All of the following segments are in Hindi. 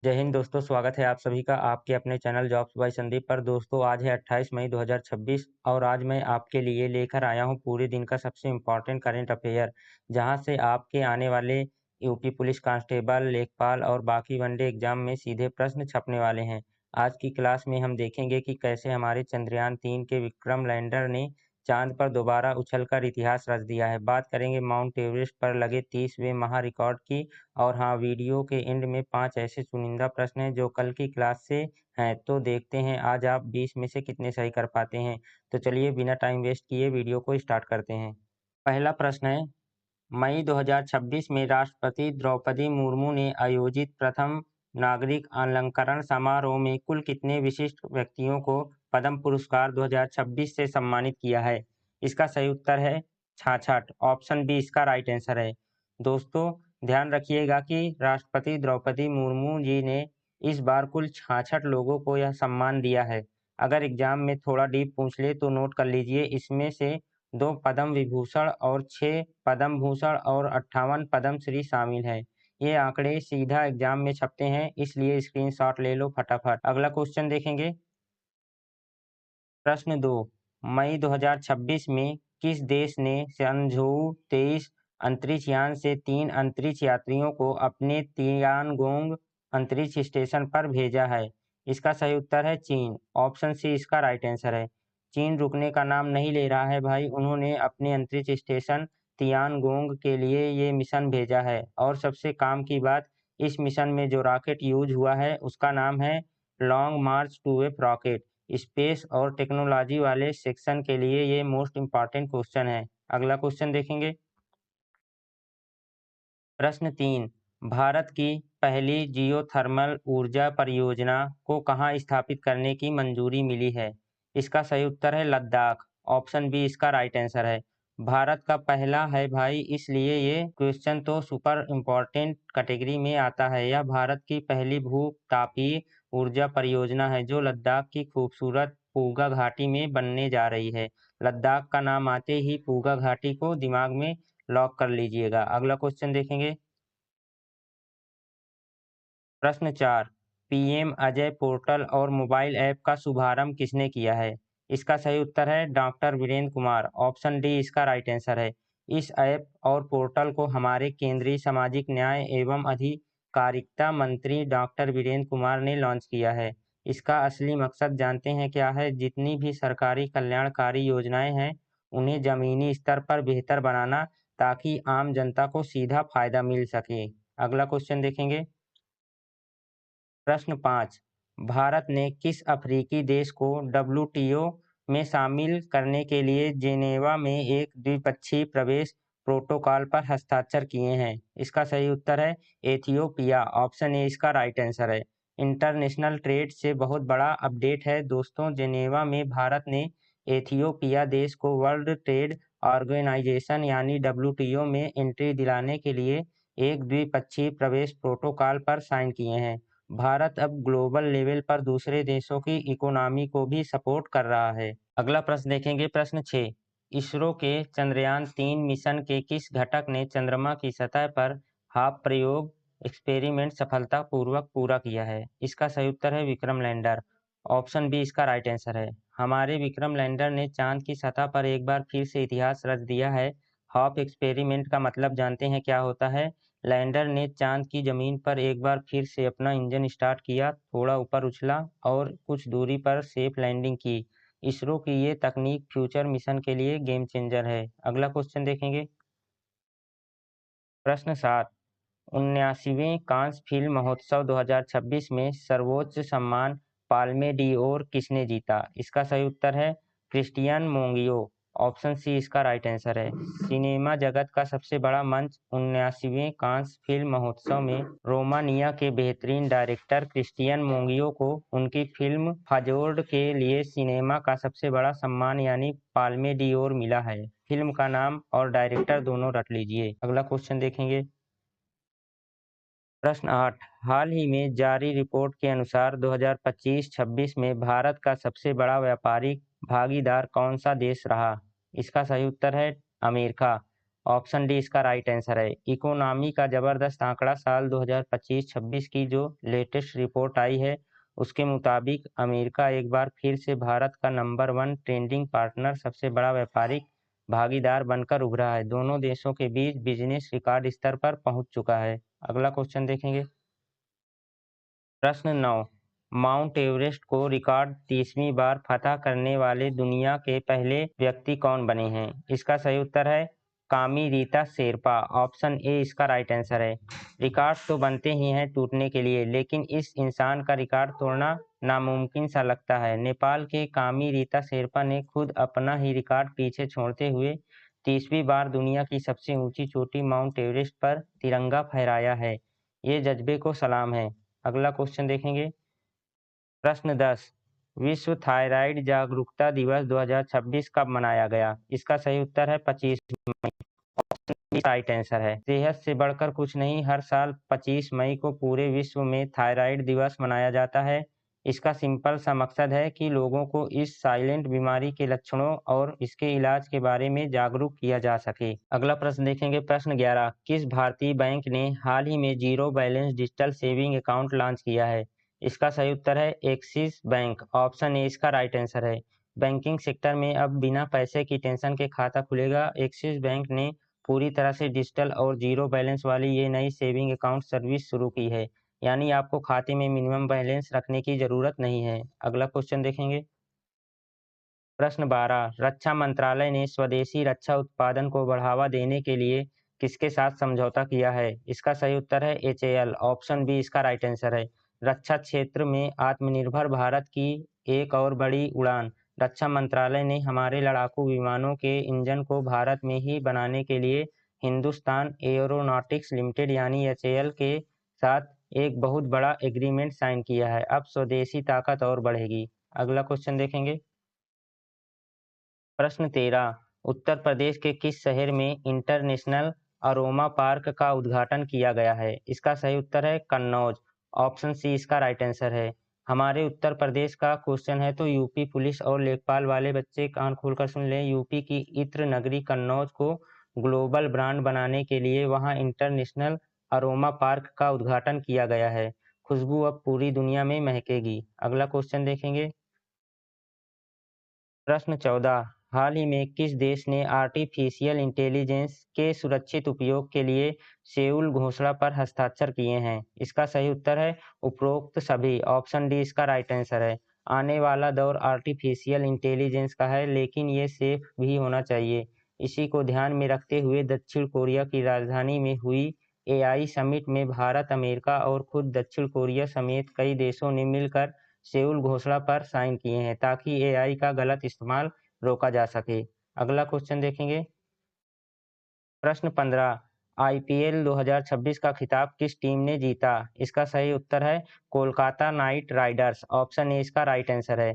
जय हिंद दोस्तों, स्वागत है आप सभी का आपके अपने चैनल जॉब्स बाय संदीप पर। दोस्तों आज है 28 मई 2026 और आज मैं आपके लिए लेकर आया हूं पूरे दिन का सबसे इम्पोर्टेंट करंट अफेयर, जहां से आपके आने वाले यूपी पुलिस कांस्टेबल, लेखपाल और बाकी वनडे एग्जाम में सीधे प्रश्न छपने वाले हैं। आज की क्लास में हम देखेंगे कि कैसे हमारे चंद्रयान 3 के विक्रम लैंडर ने चांद पर दोबारा उछलकर इतिहास रच दिया है। बात करेंगे माउंट एवरेस्ट पर लगे 30वें महा रिकॉर्ड की। और हाँ, वीडियो के एंड में 5 ऐसे चुनिंदा प्रश्न हैं जो कल की क्लास से हैं, तो देखते हैं आज आप 20 में से कितने सही कर पाते हैं। तो चलिए बिना टाइम वेस्ट किए वीडियो को स्टार्ट करते हैं। पहला प्रश्न है, मई 2026 में राष्ट्रपति द्रौपदी मुर्मू ने आयोजित प्रथम नागरिक अलंकरण समारोह में कुल कितने विशिष्ट व्यक्तियों को पद्म पुरस्कार 2026 से सम्मानित किया है? इसका सही उत्तर है 66। ऑप्शन बी इसका राइट आंसर है। दोस्तों ध्यान रखिएगा कि राष्ट्रपति द्रौपदी मुर्मू जी ने इस बार कुल 66 लोगों को यह सम्मान दिया है। अगर एग्जाम में थोड़ा डीप पूछ ले तो नोट कर लीजिए, इसमें से 2 पद्म विभूषण और 6 पद्म भूषण और 58 पद्मश्री शामिल है। ये आंकड़े सीधा एग्जाम में छपते हैं, इसलिए स्क्रीनशॉट ले लो फटाफट। अगला क्वेश्चन देखेंगे। प्रश्न 2, मई 2026 में किस देश ने चंद्रयान-23 अंतरिक्ष यान से 3 अंतरिक्ष यात्रियों को अपने तियानगोंग अंतरिक्ष स्टेशन पर भेजा है? इसका सही उत्तर है चीन। ऑप्शन सी इसका राइट आंसर है। चीन रुकने का नाम नहीं ले रहा है भाई, उन्होंने अपने अंतरिक्ष स्टेशन तियानगोंग के लिए ये मिशन भेजा है। और सबसे काम की बात, इस मिशन में जो रॉकेट यूज हुआ है उसका नाम है लॉन्ग मार्च 2F रॉकेट। स्पेस और टेक्नोलॉजी वाले सेक्शन के लिए ये मोस्ट इम्पॉर्टेंट क्वेश्चन है। अगला क्वेश्चन देखेंगे। प्रश्न 3, भारत की पहली जियोथर्मल ऊर्जा परियोजना को कहाँ स्थापित करने की मंजूरी मिली है? इसका सही उत्तर है लद्दाख। ऑप्शन बी इसका राइट आंसर है। भारत का पहला है भाई, इसलिए ये क्वेश्चन तो सुपर इम्पोर्टेंट कैटेगरी में आता है। यह भारत की पहली भू-तापीय ऊर्जा परियोजना है जो लद्दाख की खूबसूरत पूगा घाटी में बनने जा रही है। लद्दाख का नाम आते ही पूगा घाटी को दिमाग में लॉक कर लीजिएगा। अगला क्वेश्चन देखेंगे। प्रश्न 4, पीएम अजय पोर्टल और मोबाइल ऐप का शुभारंभ किसने किया है? इसका सही उत्तर है doctor Virendra Kumar. Option D इसका राइट आंसर है। इस ऐप और पोर्टल को हमारे केंद्रीय सामाजिक न्याय एवं अधिकारिता मंत्री डॉक्टर वीरेंद्र कुमार ने लॉन्च किया है। इसका असली मकसद जानते हैं क्या है? जितनी भी सरकारी कल्याणकारी योजनाएं हैं उन्हें जमीनी स्तर पर बेहतर बनाना, ताकि आम जनता को सीधा फायदा मिल सके। अगला क्वेश्चन देखेंगे। प्रश्न 5, भारत ने किस अफ्रीकी देश को डब्ल्यूटीओ में शामिल करने के लिए जेनेवा में एक द्विपक्षीय प्रवेश प्रोटोकॉल पर हस्ताक्षर किए हैं? इसका सही उत्तर है एथियोपिया। ऑप्शन ए इसका राइट आंसर है। इंटरनेशनल ट्रेड से बहुत बड़ा अपडेट है दोस्तों, जेनेवा में भारत ने एथियोपिया देश को वर्ल्ड ट्रेड ऑर्गेनाइजेशन यानी डब्ल्यूटीओ में एंट्री दिलाने के लिए एक द्विपक्षीय प्रवेश प्रोटोकॉल पर साइन किए हैं। भारत अब ग्लोबल लेवल पर दूसरे देशों की इकोनॉमी को भी सपोर्ट कर रहा है। अगला प्रश्न देखेंगे। प्रश्न 6, इसरो के चंद्रयान-3 मिशन के किस घटक ने चंद्रमा की सतह पर हाफ प्रयोग एक्सपेरिमेंट सफलतापूर्वक पूरा किया है? इसका सही उत्तर है विक्रम लैंडर। ऑप्शन बी इसका राइट आंसर है। हमारे विक्रम लैंडर ने चांद की सतह पर एक बार फिर से इतिहास रच दिया है। हाफ एक्सपेरिमेंट का मतलब जानते हैं क्या होता है? लैंडर ने चांद की जमीन पर एक बार फिर से अपना इंजन स्टार्ट किया, थोड़ा ऊपर उछला और कुछ दूरी पर सेफ लैंडिंग की। इसरो की ये तकनीक फ्यूचर मिशन के लिए गेम चेंजर है। अगला क्वेश्चन देखेंगे। प्रश्न 7, 79वें कांस फिल्म महोत्सव 2026 में सर्वोच्च सम्मान पाल्मे डिओर किसने जीता? इसका सही उत्तर है क्रिस्टियन मोंगियो। ऑप्शन सी इसका राइट आंसर है। सिनेमा जगत का सबसे बड़ा मंच 79वें कांस फिल्म महोत्सव में रोमानिया के बेहतरीन डायरेक्टर क्रिस्टियन मोंगियो को उनकी फिल्म फाजोर्ड के लिए सिनेमा का सबसे बड़ा सम्मान यानी पाल्मे डिओर मिला है। फिल्म का नाम और डायरेक्टर दोनों रट लीजिए। अगला क्वेश्चन देखेंगे। प्रश्न 8, हाल ही में जारी रिपोर्ट के अनुसार 2025-26 में भारत का सबसे बड़ा व्यापारिक भागीदार कौन सा देश रहा? इसका सही उत्तर है अमेरिका। ऑप्शन डी इसका राइट आंसर है। इकोनॉमी का ज़बरदस्त आंकड़ा साल 2025-26 की जो लेटेस्ट रिपोर्ट आई है, उसके मुताबिक अमेरिका एक बार फिर से भारत का नंबर 1 ट्रेडिंग पार्टनर, सबसे बड़ा व्यापारिक भागीदार बनकर उभरा है। दोनों देशों के बीच बिजनेस रिकॉर्ड स्तर पर पहुंच चुका है। अगला क्वेश्चन देखेंगे। प्रश्न 9, माउंट एवरेस्ट को रिकॉर्ड 30वीं बार फतह करने वाले दुनिया के पहले व्यक्ति कौन बने हैं? इसका सही उत्तर है कामी रीता शेरपा। ऑप्शन ए इसका राइट आंसर है। रिकॉर्ड तो बनते ही हैं टूटने के लिए, लेकिन इस इंसान का रिकॉर्ड तोड़ना नामुमकिन सा लगता है। नेपाल के कामी रीता शेरपा ने खुद अपना ही रिकॉर्ड पीछे छोड़ते हुए 30वीं बार दुनिया की सबसे ऊंची चोटी माउंट एवरेस्ट पर तिरंगा फहराया है। ये जज्बे को सलाम है। अगला क्वेश्चन देखेंगे। प्रश्न 10, विश्व थायराइड जागरूकता दिवस 2026 कब मनाया गया? इसका सही उत्तर है 25 मई। राइट आंसर है। सेहत से बढ़कर कुछ नहीं, हर साल 25 मई को पूरे विश्व में थायराइड दिवस मनाया जाता है। इसका सिंपल सा मकसद है कि लोगों को इस साइलेंट बीमारी के लक्षणों और इसके इलाज के बारे में जागरूक किया जा सके। अगला प्रश्न देखेंगे। प्रश्न 11, किस भारतीय बैंक ने हाल ही में zero balance digital saving account launch किया है? इसका सही उत्तर है एक्सिस बैंक। ऑप्शन ए इसका राइट आंसर है। बैंकिंग सेक्टर में अब बिना पैसे की टेंशन के खाता खुलेगा। एक्सिस बैंक ने पूरी तरह से डिजिटल और जीरो बैलेंस वाली ये नई सेविंग अकाउंट सर्विस शुरू की है, यानी आपको खाते में मिनिमम बैलेंस रखने की ज़रूरत नहीं है। अगला क्वेश्चन देखेंगे। प्रश्न 12, रक्षा मंत्रालय ने स्वदेशी रक्षा उत्पादन को बढ़ावा देने के लिए किसके साथ समझौता किया है? इसका सही उत्तर है एचएएल। ऑप्शन बी इसका राइट आंसर है। रक्षा क्षेत्र में आत्मनिर्भर भारत की एक और बड़ी उड़ान। रक्षा मंत्रालय ने हमारे लड़ाकू विमानों के इंजन को भारत में ही बनाने के लिए हिंदुस्तान एयरोनॉटिक्स लिमिटेड यानी एचएएल के साथ एक बहुत बड़ा एग्रीमेंट साइन किया है। अब स्वदेशी ताकत और बढ़ेगी। अगला क्वेश्चन देखेंगे। प्रश्न 13, उत्तर प्रदेश के किस शहर में इंटरनेशनल अरोमा पार्क का उद्घाटन किया गया है? इसका सही उत्तर है कन्नौज। ऑप्शन सी इसका राइट आंसर है। हमारे उत्तर प्रदेश का क्वेश्चन है तो यूपी पुलिस और लेखपाल वाले बच्चे कान खोलकर सुन लें। यूपी की इत्र नगरी कन्नौज को ग्लोबल ब्रांड बनाने के लिए वहां इंटरनेशनल अरोमा पार्क का उद्घाटन किया गया है। खुशबू अब पूरी दुनिया में महकेगी। अगला क्वेश्चन देखेंगे। प्रश्न 14, हाल ही में किस देश ने आर्टिफिशियल इंटेलिजेंस के सुरक्षित उपयोग के लिए सेउल घोषणा पर हस्ताक्षर किए हैं? इसका सही उत्तर है उपरोक्त सभी। ऑप्शन डी इसका राइट आंसर है। आने वाला दौर आर्टिफिशियल इंटेलिजेंस का है, लेकिन ये सेफ भी होना चाहिए। इसी को ध्यान में रखते हुए दक्षिण कोरिया की राजधानी में हुई एआई समिट में भारत, अमेरिका और खुद दक्षिण कोरिया समेत कई देशों ने मिलकर सेउल घोषणा पर साइन किए हैं, ताकि एआई का गलत इस्तेमाल रोका जा सके। अगला क्वेश्चन देखेंगे। प्रश्न 15, आईपीएल 2026 का खिताब किस टीम ने जीता? इसका सही उत्तर है Kolkata night Riders. Option A इसका राइट आंसर है।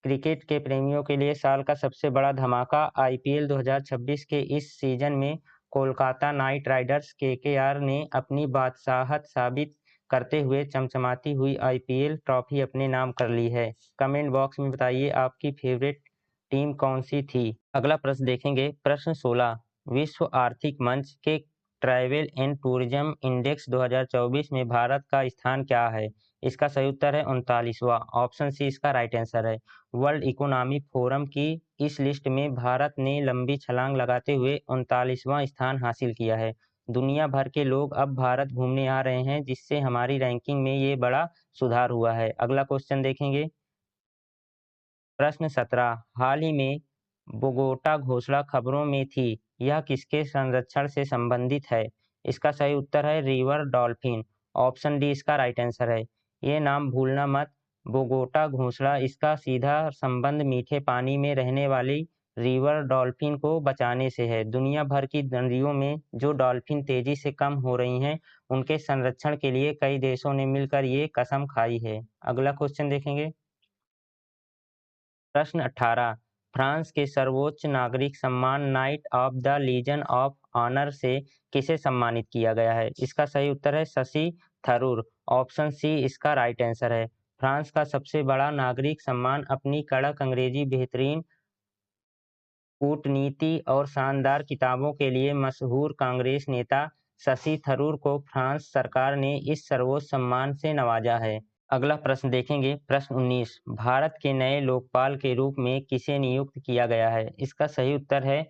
क्रिकेट के प्रेमियों के लिए साल का सबसे बड़ा धमाका आईपीएल 2026 के इस सीजन में कोलकाता नाइट राइडर्स केकेआर ने अपनी बादशाहत साबित करते हुए चमचमाती हुई आईपीएल ट्रॉफी अपने नाम कर ली है। कमेंट बॉक्स में बताइए आपकी फेवरेट टीम कौन सी थी। अगला प्रश्न देखेंगे। प्रश्न 16, विश्व आर्थिक मंच के ट्रैवल एंड टूरिज्म इंडेक्स 2024 में भारत का स्थान क्या है? इसका सही उत्तर है 39वां। ऑप्शन सी इसका राइट आंसर है। वर्ल्ड इकोनॉमिक फोरम की इस लिस्ट में भारत ने लंबी छलांग लगाते हुए 39वां स्थान हासिल किया है। दुनिया भर के लोग अब भारत घूमने आ रहे हैं, जिससे हमारी रैंकिंग में ये बड़ा सुधार हुआ है। अगला क्वेश्चन देखेंगे। प्रश्न 17, हाल ही में बोगोटा घोषणा खबरों में थी, यह किसके संरक्षण से संबंधित है? इसका सही उत्तर है रिवर डॉल्फिन। ऑप्शन डी इसका राइट आंसर है। ये नाम भूलना मत। बोगोटा घोषणा, इसका सीधा संबंध मीठे पानी में रहने वाली रिवर डॉल्फिन को बचाने से है। दुनिया भर की नदियों में जो डॉल्फिन तेजी से कम हो रही हैं, उनके संरक्षण के लिए कई देशों ने मिलकर ये कसम खाई है। अगला क्वेश्चन देखेंगे। प्रश्न 18, फ्रांस के सर्वोच्च नागरिक सम्मान Knight of the Legion of Honour से किसे सम्मानित किया गया है? इसका सही उत्तर है शशि थरूर। ऑप्शन सी इसका राइट आंसर है। फ्रांस का सबसे बड़ा नागरिक सम्मान अपनी कड़क अंग्रेजी बेहतरीन कूटनीति और शानदार किताबों के लिए मशहूर कांग्रेस नेता शशि थरूर को फ्रांस सरकार ने इस सर्वोच्च सम्मान से नवाजा है। अगला प्रश्न देखेंगे, प्रश्न 19, भारत के नए लोकपाल के रूप में किसे नियुक्त किया गया है? इसका सही उत्तर है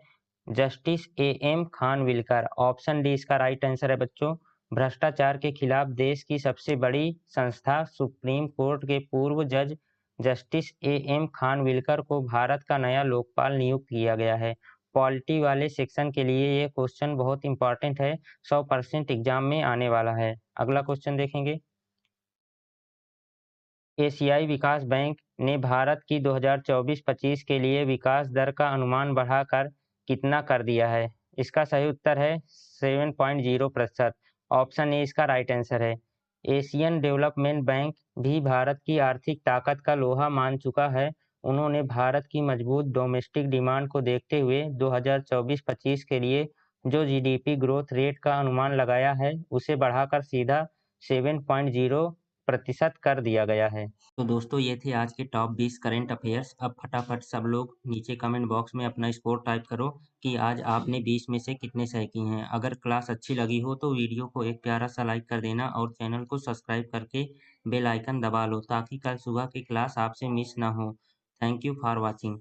justice AM Khanwilkar. Option D इसका राइट आंसर है बच्चों। भ्रष्टाचार के खिलाफ देश की सबसे बड़ी संस्था सुप्रीम कोर्ट के पूर्व जज जस्टिस एएम खानविलकर को भारत का नया लोकपाल नियुक्त किया गया है। पॉलिटी वाले सेक्शन के लिए ये क्वेश्चन बहुत इंपॉर्टेंट है, 100% एग्जाम में आने वाला है। अगला क्वेश्चन देखेंगे, एशियाई विकास बैंक ने भारत की 2024-25 के लिए विकास दर का अनुमान बढ़ाकर कितना कर दिया है? इसका सही उत्तर है 7.0%। ऑप्शन ए इसका राइट आंसर है। एशियन डेवलपमेंट बैंक भी भारत की आर्थिक ताकत का लोहा मान चुका है। उन्होंने भारत की मजबूत डोमेस्टिक डिमांड को देखते हुए 2024-25 के लिए जो जीडीपी ग्रोथ रेट का अनुमान लगाया है, उसे बढ़ाकर सीधा 7.0% कर दिया गया है। तो दोस्तों ये थे आज के टॉप 20 करंट अफेयर्स। अब फटाफट सब लोग नीचे कमेंट बॉक्स में अपना स्कोर टाइप करो कि आज आपने 20 में से कितने सही किए हैं। अगर क्लास अच्छी लगी हो तो वीडियो को एक प्यारा सा लाइक कर देना और चैनल को सब्सक्राइब करके बेल आइकन दबा लो ताकि कल सुबह की क्लास आपसे मिस ना हो। Thank you for watching.